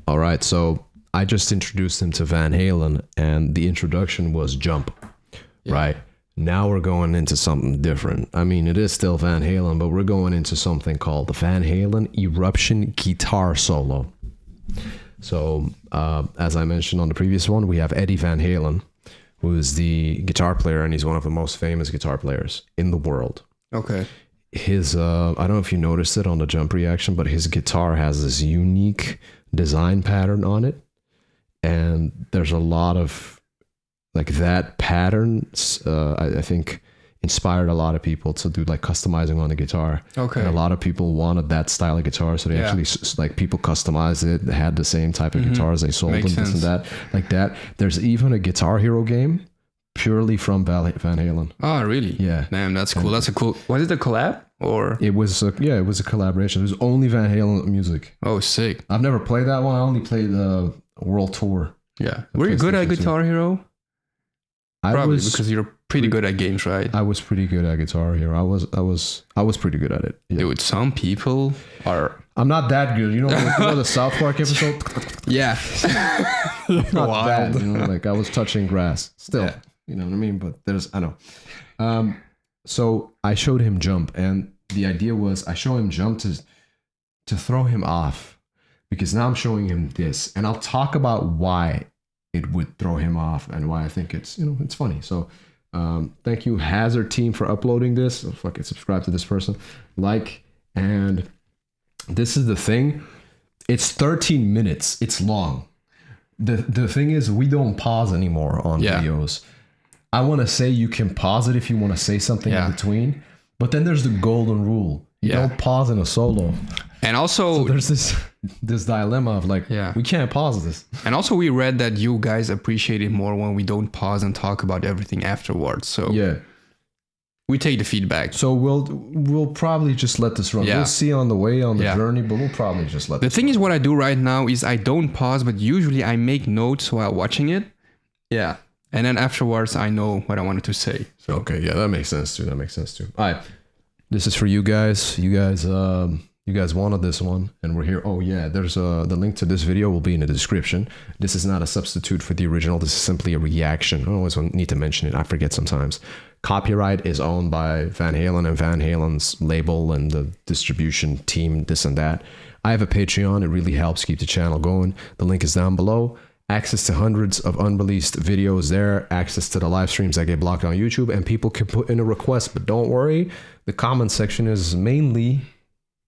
All right, so I just introduced him to Van Halen, and the introduction was Jump, right? Now we're going into something different. I mean, it is still Van Halen, but we're going into something called the Van Halen Eruption Guitar Solo. So, as I mentioned on the previous one, we have Eddie Van Halen, who is the guitar player, and he's one of the most famous guitar players in the world. Okay. His, I don't know if you noticed it on the Jump reaction, but his guitar has this unique design pattern on it. And there's a lot of, like, that pattern, I think, inspired a lot of people to do, like, customizing on the guitar. Okay. And a lot of people wanted that style of guitar, so they actually, like, people customized it. They had the same type of guitars. They sold Makes them, this sense. and that, like that. There's even a Guitar Hero game purely from Van Halen. Oh, really? Yeah. Damn, that's cool. That's a cool. Was it a collab or? It was a collaboration. It was only Van Halen music. Oh, sick. I've never played that one. I only played the World Tour. Yeah. Were you good at Guitar Hero? Probably because you're pretty good at games, right? I was pretty good at Guitar Hero. I was pretty good at it. Yeah. Dude, some people are. I'm not that good. You know the South Park episode? Yeah. Not Wild. that. Like I was touching grass. Still, you know what I mean? But I know. So I showed him Jump, and the idea was I show him Jump to throw him off, because now I'm showing him this, and I'll talk about why it would throw him off and why I think it's funny. So thank you, Hazard team, for uploading this. So fucking subscribe to this person, and this is the thing. It's 13 minutes. It's long. The thing is, we don't pause anymore on videos. I want to say you can pause it if you want to say something in between, but then there's the golden rule. You don't pause in a solo. And also, so there's this dilemma of like, we can't pause this. And also, we read that you guys appreciate it more when we don't pause and talk about everything afterwards. So we take the feedback. So we'll probably just let this run. We'll see on the way on the journey, but we'll probably just let. The thing is, what I do right now is I don't pause, but usually I make notes while watching it. Yeah. And then afterwards, I know what I wanted to say. So. Okay, yeah, that makes sense too. All right, this is for you guys. You guys wanted this one, and we're here. Oh yeah, there's the link to this video will be in the description. This is not a substitute for the original. This is simply a reaction. I always need to mention it. I forget sometimes. Copyright is owned by Van Halen and Van Halen's label and the distribution team, this and that. I have a Patreon. It really helps keep the channel going. The link is down below. Access to hundreds of unreleased videos there, access to the live streams that get blocked on YouTube, and people can put in a request. But don't worry, the comment section is mainly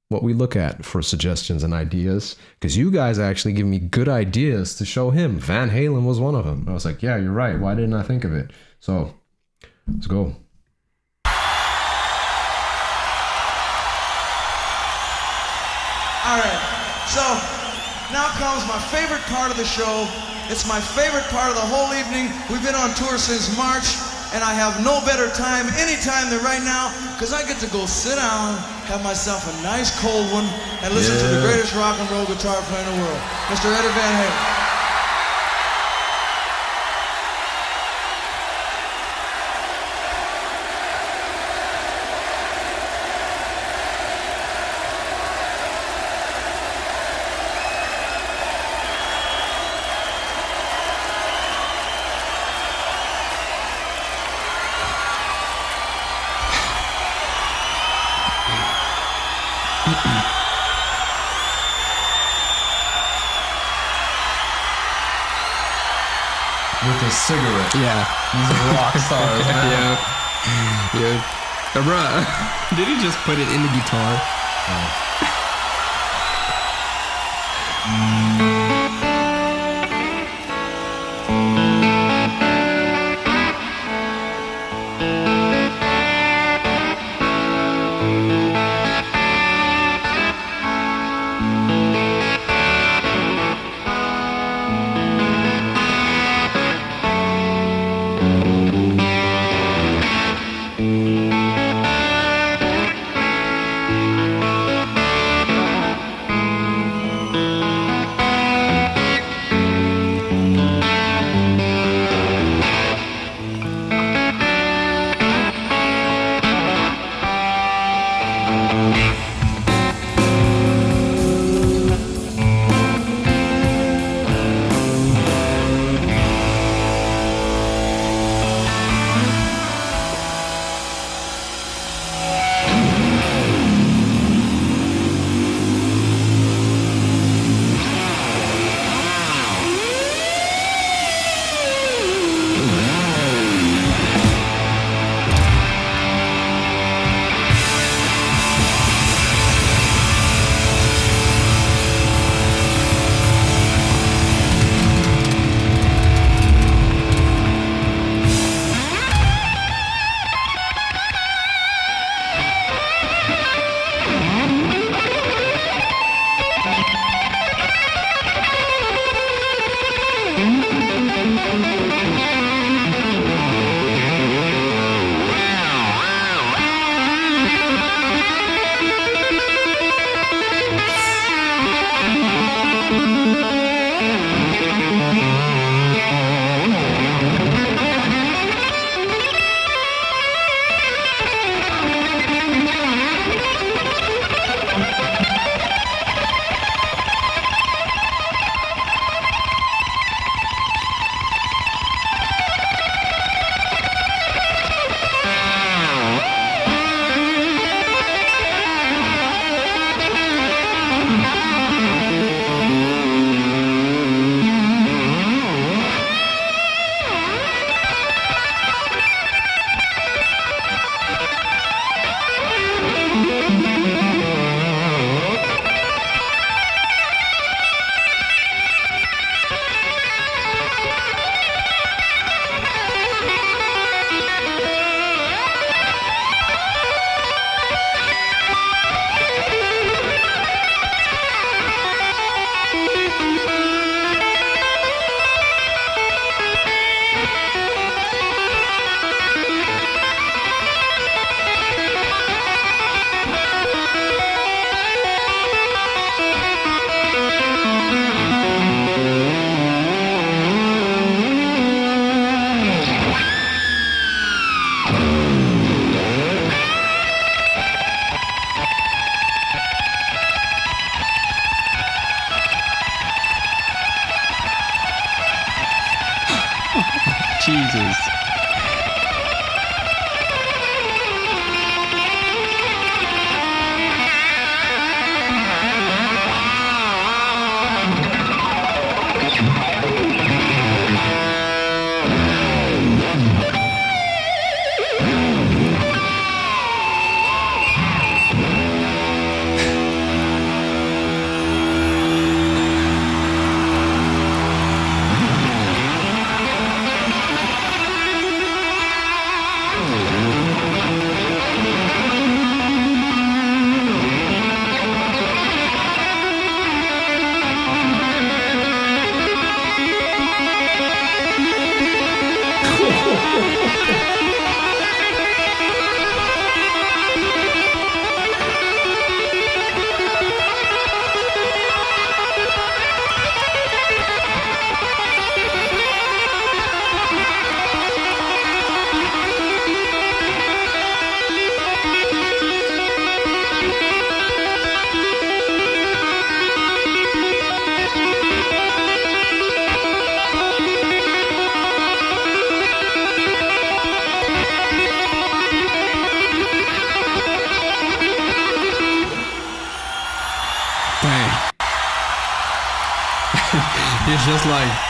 what we look at for suggestions and ideas, because you guys actually give me good ideas to show him. Van Halen was one of them. I was like, yeah, you're right. Why didn't I think of it? So let's go. All right, so now comes my favorite part of the show. It's my favorite part of the whole evening. We've been on tour since March, and I have no better time, any time than right now, because I get to go sit down, have myself a nice cold one, and listen to the greatest rock and roll guitar player in the world, Mr. Eddie Van Halen. With his cigarette. Yeah. He's a rock star, man. Yeah. Bruh, did he just put it in the guitar? Jesus. He's just like...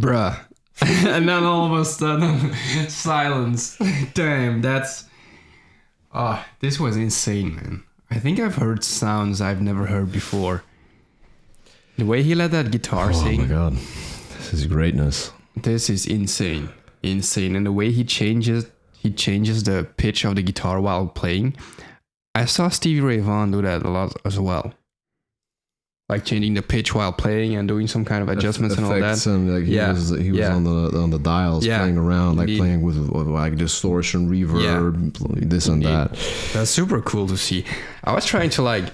bruh. And then all of a sudden, silence. Damn, that's... this was insane, man. I think I've heard sounds I've never heard before. The way he let that guitar sing. Oh my god. This is greatness. This is insane. Insane. And the way he changes the pitch of the guitar while playing. I saw Stevie Ray Vaughan do that a lot as well. Like changing the pitch while playing and doing some kind of adjustments and all that. And like he was on the dials playing around, like playing with like distortion, reverb, this and that. That's super cool to see. I was trying to like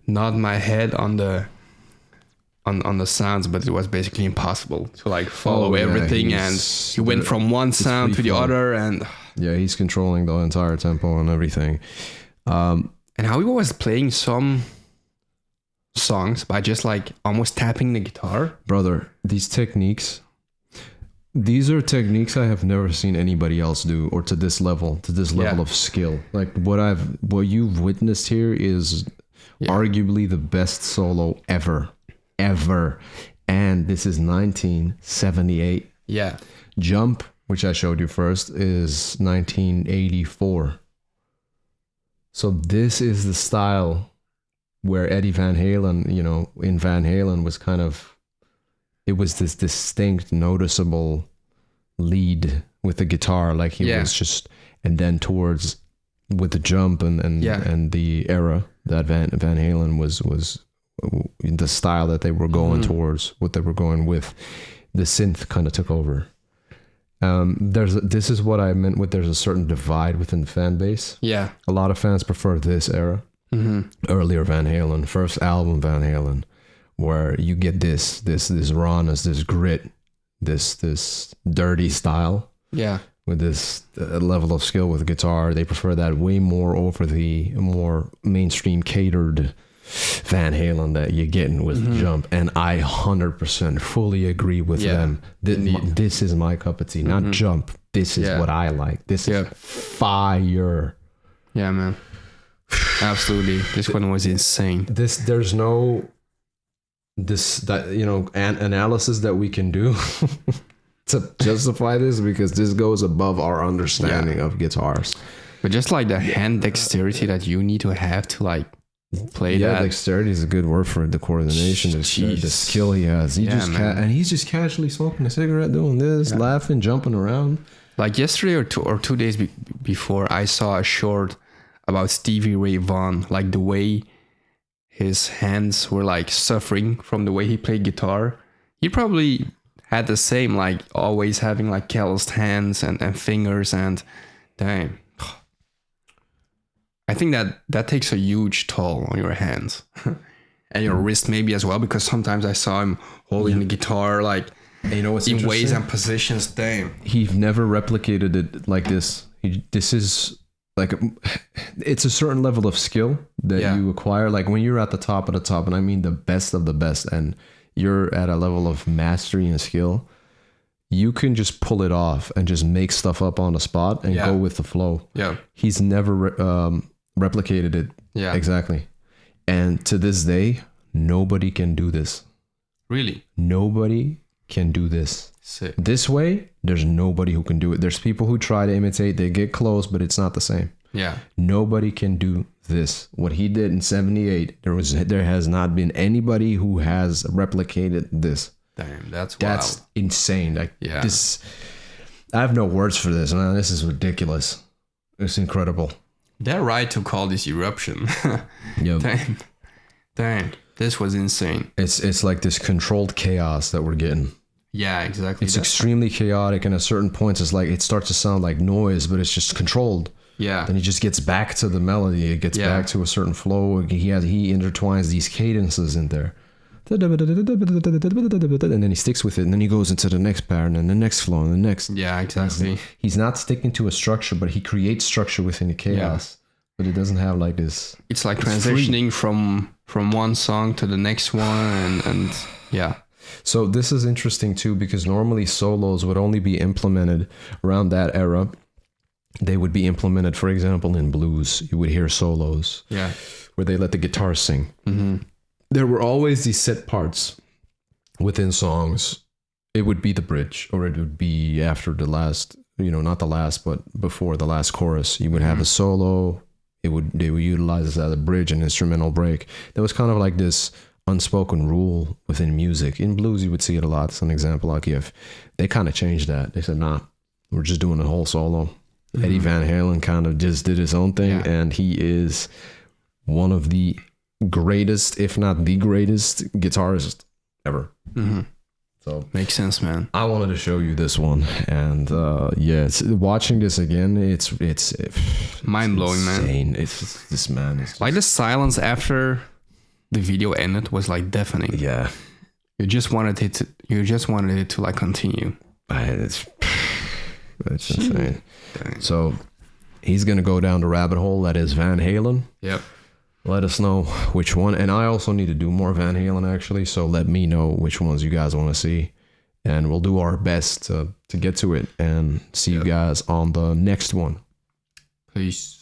nod my head on the sounds, but it was basically impossible to like follow everything. And he went from one sound to the other, and he's controlling the entire tempo and everything. And how he was playing some songs by just like almost tapping the guitar. Brother, these are techniques I have never seen anybody else do, or to this level of skill. Like what you've witnessed here is arguably the best solo ever. And this is 1978. Yeah. Jump, which I showed you first, is 1984. So this is the style where Eddie Van Halen, in Van Halen was it was this distinct, noticeable lead with the guitar, like he was just, and then towards with the Jump and the era that Van Halen was the style that they were going towards, what they were going with, the synth kind of took over. This is what I meant with there's a certain divide within the fan base. Yeah. A lot of fans prefer this era. Earlier Van Halen, first album Van Halen, where you get this rawness, this grit, this dirty style. Yeah. With this level of skill with the guitar. They prefer that way more over the more mainstream catered Van Halen that you're getting with Jump. And I 100% fully agree with them. This is my cup of tea, not Jump. This is what I like. This is fire. Yeah, man. Absolutely. This one was insane. There's no analysis that we can do to justify this, because this goes above our understanding of guitars. But just like the hand dexterity that you need to have to like play that. Yeah, dexterity is a good word for it. The coordination, the skill he has. He's just casually smoking a cigarette, doing this, laughing, jumping around. Like yesterday or 2 days before, I saw a short about Stevie Ray Vaughan, like the way his hands were like suffering from the way he played guitar. He probably had the same, like always having like calloused hands and fingers, and damn. I think that takes a huge toll on your hands and your wrist maybe as well, because sometimes I saw him holding the guitar like in ways and positions. Damn. He never replicated it like this. This is like it's a certain level of skill that you acquire. Like when you're at the top of the top, and I mean the best of the best, and you're at a level of mastery and skill, you can just pull it off and just make stuff up on the spot and go with the flow. Yeah. He's never replicated it. Yeah. Exactly. And to this day, nobody can do this. Really? Nobody can do this. Sick. This way, there's nobody who can do it. There's people who try to imitate, they get close, but it's not the same. Yeah. Nobody can do this. What he did in 78, there has not been anybody who has replicated this. Damn, that's insane. Like this, I have no words for this, man. This is ridiculous. It's incredible. They're right to call this eruption. Yep. Damn, this was insane. It's like this controlled chaos that we're getting. Yeah, exactly. It's extremely chaotic, and at certain points, it's like it starts to sound like noise, but it's just controlled. Yeah. Then he just gets back to the melody. It gets back to a certain flow. He intertwines these cadences in there. And then he sticks with it, and then he goes into the next pattern and the next flow and the next. Yeah, exactly. He's not sticking to a structure, but he creates structure within the chaos. But it doesn't have like this. It's like transitioning from one song to the next one, and yeah. So this is interesting too, because normally solos would only be implemented around that era. They would be implemented, for example, in blues. You would hear solos where they let the guitar sing. Mm-hmm. There were always these set parts within songs, It would be the bridge, or it would be after the last, not the last, but before the last chorus. You would have a solo. They would utilize this as a bridge and instrumental break. There was kind of like this unspoken rule within music. In blues, you would see it a lot. It's an example I give. They kind of changed that. They said, nah, we're just doing a whole solo. Eddie Van Halen kind of just did his own thing, and he is one of the greatest, if not the greatest, guitarist ever. So makes sense, man. I wanted to show you this one, and watching this again, it's mind blowing, man. It's this man is like the silence after the video ended was like deafening. Yeah, you just wanted it to like continue. It's insane. So he's gonna go down the rabbit hole that is Van Halen. Yep. Let us know which one. And I also need to do more Van Halen, actually. So let me know which ones you guys want to see. And we'll do our best to get to it and see you guys on the next one. Peace.